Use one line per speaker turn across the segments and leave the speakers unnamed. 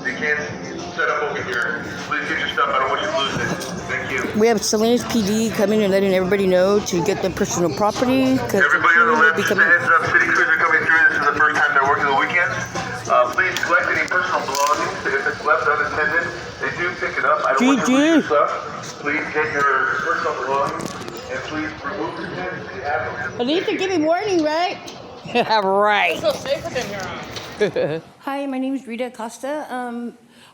They can't set up over here. Please get your stuff. I don't want you to lose it. Thank you.
We have Salinas PD coming and letting everybody know to get their personal property.
Everybody on the left, just a heads up. City crews are coming through. This is the first time they're working the weekends. Please collect any personal belongings. If it's left unattended, they do pick it up. I don't want you to lose your stuff. Please get your personal belongings and please remove your pins if you have them.
At least they're giving warning, right? Right.
It's so safe with them here.
Hi, my name is Rita Acosta.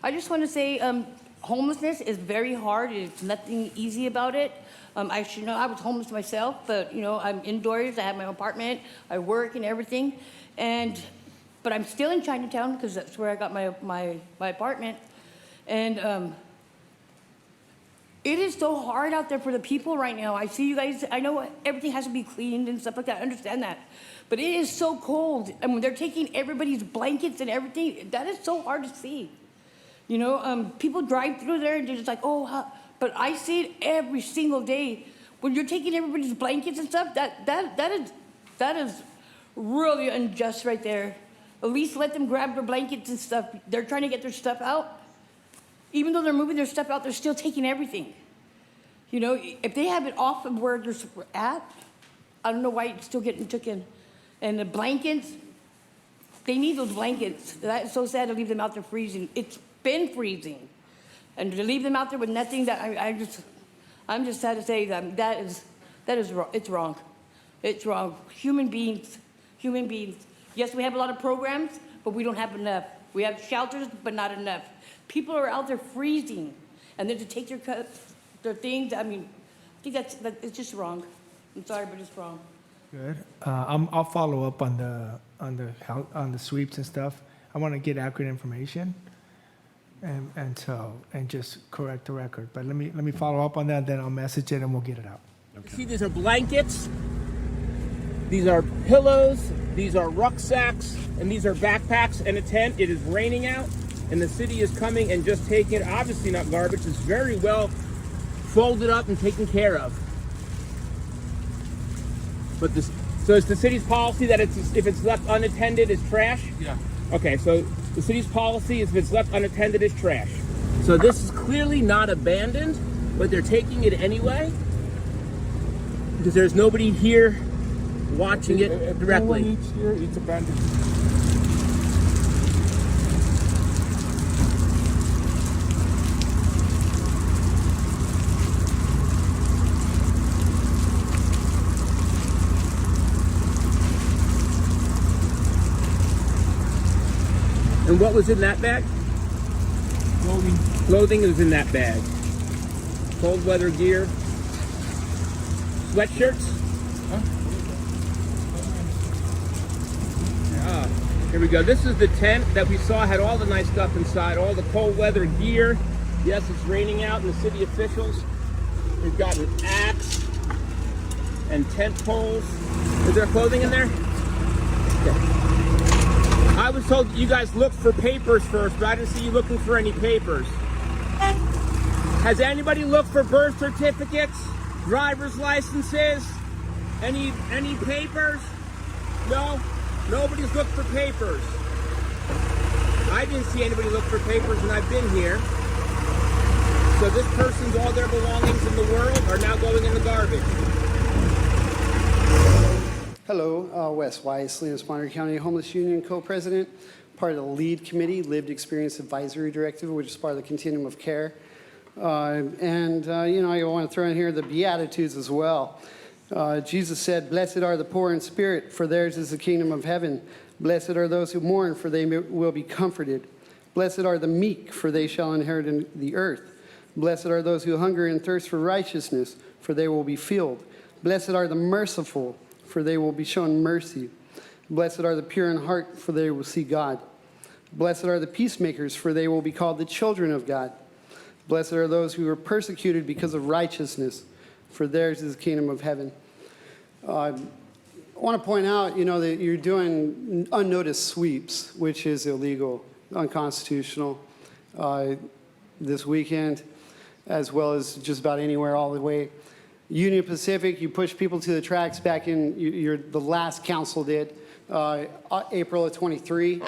I just want to say homelessness is very hard. It's nothing easy about it. I should know I was homeless myself, but I'm indoors. I have my own apartment. I work and everything, but I'm still in Chinatown because that's where I got my apartment. And it is so hard out there for the people right now. I see you guys. I know everything has to be cleaned and stuff like that. I understand that. But it is so cold. And when they're taking everybody's blankets and everything, that is so hard to see. People drive through there and they're just like, oh, but I see it every single day. When you're taking everybody's blankets and stuff, that is really unjust right there. At least let them grab their blankets and stuff. They're trying to get their stuff out. Even though they're moving their stuff out, they're still taking everything. If they have it off of where they're at, I don't know why it's still getting taken. And the blankets, they need those blankets. That's so sad to leave them out there freezing. It's been freezing. And to leave them out there with nothing, I'm just sad to say that is wrong. It's wrong. It's wrong. Human beings. Yes, we have a lot of programs, but we don't have enough. We have shelters, but not enough. People are out there freezing, and then to take their things. I think it's just wrong. I'm sorry, but it's wrong.
Good. I'll follow up on the sweeps and stuff. I want to get accurate information, and just correct the record. But let me follow up on that. Then I'll message it and we'll get it out.
Okay. See, these are blankets. These are pillows. These are rucksacks, and these are backpacks and a tent. It is raining out, and the city is coming and just taking it. Obviously not garbage. It's very well folded up and taken care of. But so it's the city's policy that if it's left unattended, it's trash?
Yeah.
Okay, so the city's policy is if it's left unattended, it's trash. So this is clearly not abandoned, but they're taking it anyway because there's nobody here watching it directly.
No one eats here, it's abandoned.
And what was in that bag?
Clothing.
Clothing was in that bag. Cold weather gear. Sweatshirts.
Huh?
Here we go. This is the tent that we saw, had all the nice stuff inside, all the cold weather gear. Yes, it's raining out, and the city officials. We've got an axe and tent poles. Is there clothing in there? Okay. I was told you guys looked for papers first, but I didn't see you looking for any papers. Has anybody looked for birth certificates, driver's licenses, any papers? No? Nobody's looked for papers. I didn't see anybody look for papers when I've been here. So this person's all their belongings in the world are now going in the garbage.
Hello, Wes White, Salinas County Homeless Union co-president, part of the LEAD committee, Lived Experience Advisory Directive, which is part of the Continuum of Care. I want to throw in here the Beatitudes as well. Jesus said, "Blessed are the poor in spirit, for theirs is the kingdom of heaven. Blessed are those who mourn, for they will be comforted. Blessed are the meek, for they shall inherit the earth. Blessed are those who hunger and thirst for righteousness, for they will be filled. Blessed are the merciful, for they will be shown mercy. Blessed are the pure in heart, for they will see God. Blessed are the peacemakers, for they will be called the children of God. Blessed are those who are persecuted because of righteousness, for theirs is the kingdom of heaven." I want to point out, that you're doing unnoticed sweeps, which is illegal, unconstitutional, this weekend, as well as just about anywhere all the way. Union Pacific, you push people to the tracks back in, the last council did, April of 23.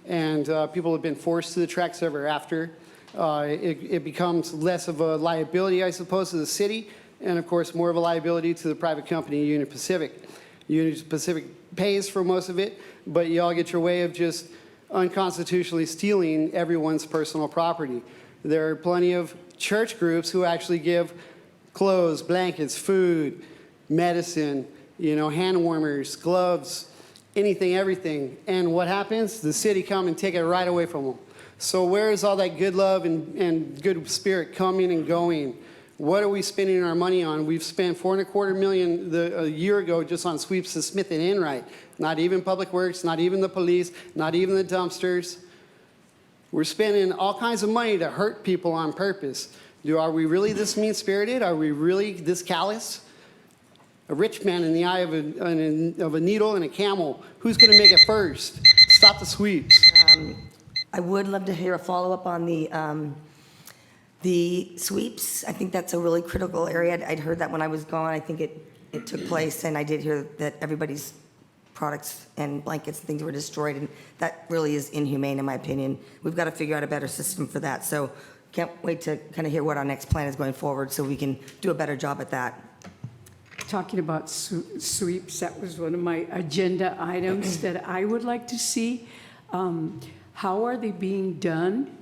and people have been forced to the tracks ever after. It becomes less of a liability, I suppose, to the city, and of course more of a liability to the private company, Union Pacific. Union Pacific pays for most of it, but you all get your way of just unconstitutionally stealing everyone's personal property. There are plenty of church groups who actually give clothes, blankets, food, medicine, hand warmers, gloves, anything, everything. And what happens? The city come and take it right away from them. So where is all that good love and good spirit coming and going? What are we spending our money on? We've spent $4.25 million a year ago just on sweeps to Smith and Enright. Not even Public Works, not even the police, not even the dumpsters. We're spending all kinds of money to hurt people on purpose. Are we really this mean-spirited? Are we really this callous? A rich man in the eye of a needle and a camel. Who's going to make it first? Stop the sweeps.
I would love to hear a follow-up on the sweeps. I think that's a really critical area. I'd heard that when I was gone. I think it took place, and I did hear that everybody's products and blankets and things were destroyed, and that really is inhumane in my opinion. We've got to figure out a better system for that. So can't wait to kind of hear what our next plan is going forward so we can do a better job at that.
Talking about sweeps, that was one of my agenda items that I would like to see. How are they being done?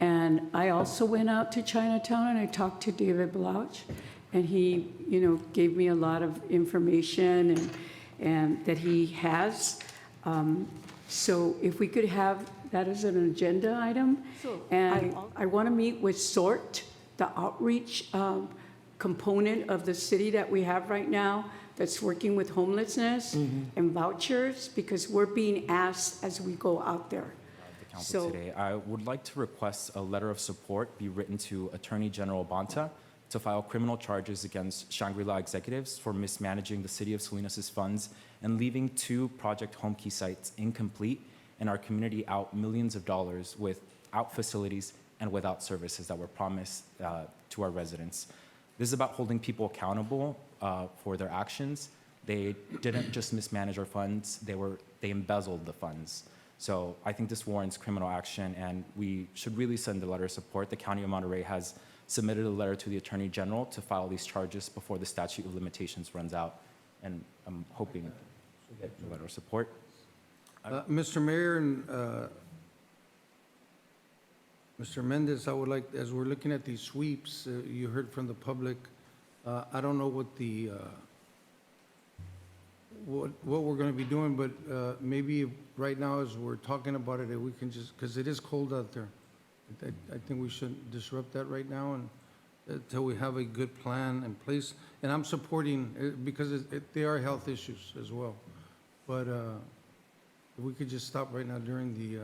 And I also went out to Chinatown and I talked to David Balch, and he, gave me a lot of information and that he has. So if we could have that as an agenda item.
Sure.
And I want to meet with SORT, the outreach component of the city that we have right now that's working with homelessness and vouchers, because we're being asked as we go out there.
The council today, I would like to request a letter of support be written to Attorney General Bonta to file criminal charges against Shangri-La executives for mismanaging the city of Salinas' funds and leaving 2 Project Home Key sites incomplete and our community out millions of dollars without facilities and without services that were promised to our residents. This is about holding people accountable for their actions. They didn't just mismanage our funds, they embezzled the funds. So I think this warrants criminal action, and we should really send a letter of support. The County of Monterey has submitted a letter to the Attorney General to file these charges before the statute of limitations runs out, and I'm hoping to get a letter of support.
Mr. Mayor and Mr. Mendez, I would like, as we're looking at these sweeps, you heard from the public, I don't know what what we're going to be doing, but maybe right now as we're talking about it, we can just, because it is cold out there, I think we shouldn't disrupt that right now and until we have a good plan in place. And I'm supporting it because they are health issues as well. But if we could just stop right now during the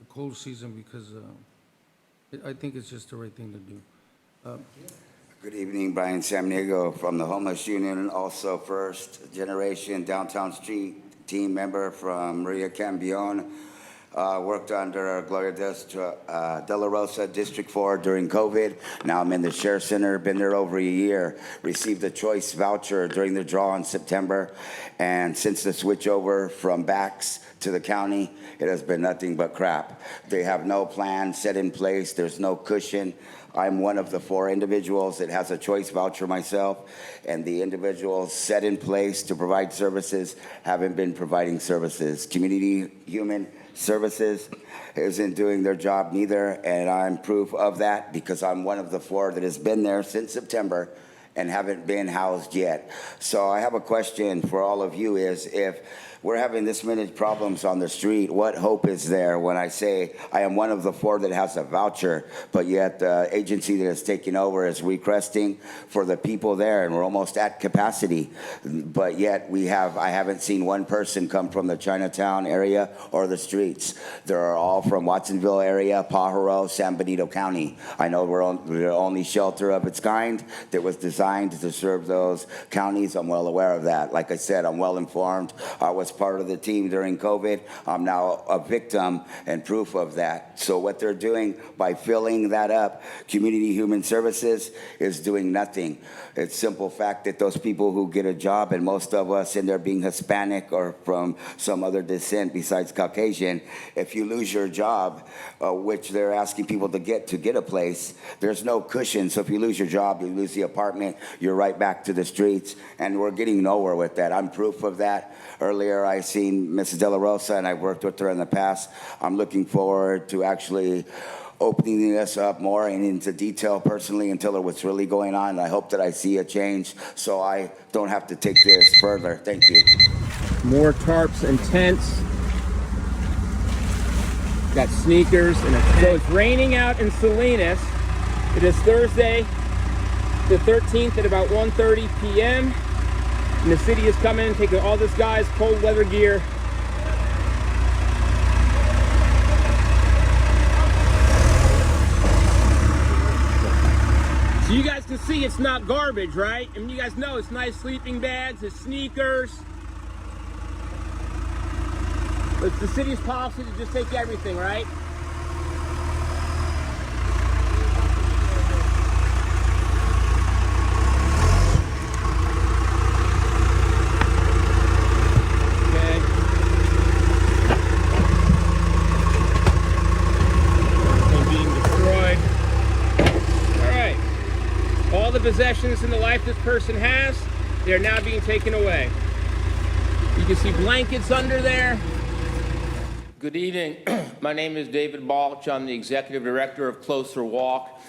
cold season, because I think it's just the right thing to do.
Good evening, Brian Sanmaniego from the Homeless Union, and also first generation downtown street team member from Maria Cambion. Worked under Gloria de la Rosa, District 4 during COVID. Now I'm in the Share Center, been there over a year. Received a choice voucher during the draw in September. And since the switch over from BACS to the county, it has been nothing but crap. They have no plan set in place. There's no cushion. I'm one of the 4 individuals that has a choice voucher myself, and the individuals set in place to provide services haven't been providing services. Community Human Services isn't doing their job neither, and I'm proof of that because I'm one of the 4 that has been there since September and haven't been housed yet. So I have a question for all of you is, if we're having this many problems on the street, what hope is there when I say I am one of the 4 that has a voucher, but yet the agency that is taking over is requesting for the people there, and we're almost at capacity, but yet I haven't seen one person come from the Chinatown area or the streets. They're all from Watsonville area, Pajaro, San Benito County. I know we're the only shelter of its kind that was designed to serve those counties. I'm well aware of that. Like I said, I'm well informed. I was was part of the team during COVID. I'm now a victim and proof of that. So what they're doing by filling that up, Community Human Services is doing nothing. It's simple fact that those people who get a job, and most of us in there being Hispanic or from some other descent besides Caucasian, if you lose your job, which they're asking people to get a place, there's no cushion. So if you lose your job, you lose the apartment, you're right back to the streets, and we're getting nowhere with that. I'm proof of that. Earlier, I seen Mrs. De La Rosa, and I've worked with her in the past. I'm looking forward to actually opening this up more and into detail personally and tell her what's really going on. I hope that I see a change so I don't have to take this further. Thank you.
More tarps and tents. Got sneakers and a tent. So it's raining out in Salinas. It is Thursday, the 13th at about 1:30 p.m. And the city is coming and taking all this guy's cold weather gear. So you guys can see it's not garbage, right? I mean, you guys know it's nice sleeping bags, it's sneakers. It's the city's policy to just take everything, right? Okay. Everything being destroyed. All right. All the possessions in the life this person has, they are now being taken away. You can see blankets under there. Good evening. My name is David Balch. I'm the executive director of Closer Walk,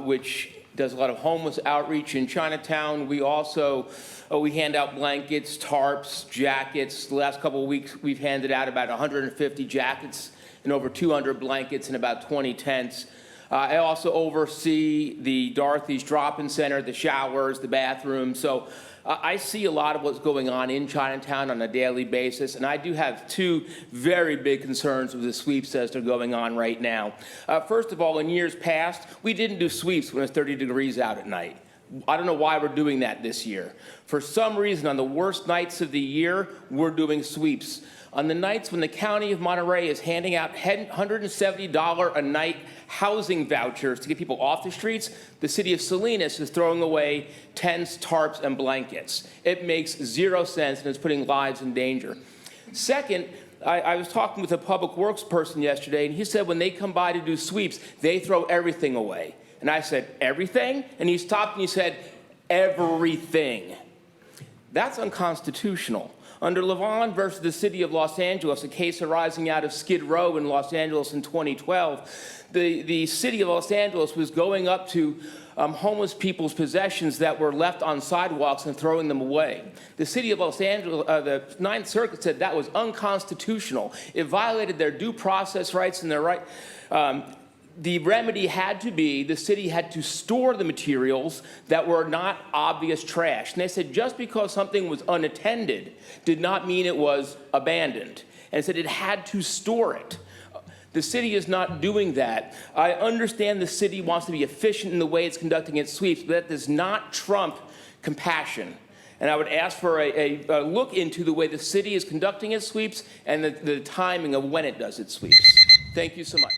which does a lot of homeless outreach in Chinatown. We also we hand out blankets, tarps, jackets. The last couple of weeks, we've handed out about 150 jackets and over 200 blankets and about 20 tents. I also oversee the Dorothy's Drop-In Center, the showers, the bathrooms. So I see a lot of what's going on in Chinatown on a daily basis, and I do have two very big concerns with the sweeps as they're going on right now. First of all, in years past, we didn't do sweeps when it's 30 degrees out at night. I don't know why we're doing that this year. For some reason, on the worst nights of the year, we're doing sweeps. On the nights when the County of Monterey is handing out $170 a night housing vouchers to get people off the streets, the city of Salinas is throwing away tents, tarps, and blankets. It makes zero sense, and it's putting lives in danger. Second, I was talking with a public works person yesterday, and he said when they come by to do sweeps, they throw everything away. And I said, everything? And he stopped and he said, everything. That's unconstitutional. Under Levon versus the city of Los Angeles, a case arising out of Skid Row in Los Angeles in 2012, the city of Los Angeles was going up to homeless people's possessions that were left on sidewalks and throwing them away. The city of Los Angeles, the Ninth Circuit said that was unconstitutional. It violated their due process rights and their right. The remedy had to be the city had to store the materials that were not obvious trash. And they said just because something was unattended did not mean it was abandoned. And said it had to store it. The city is not doing that. I understand the city wants to be efficient in the way it's conducting its sweeps, but that does not trump compassion. And I would ask for a look into the way the city is conducting its sweeps and the timing of when it does its sweeps. Thank you so much.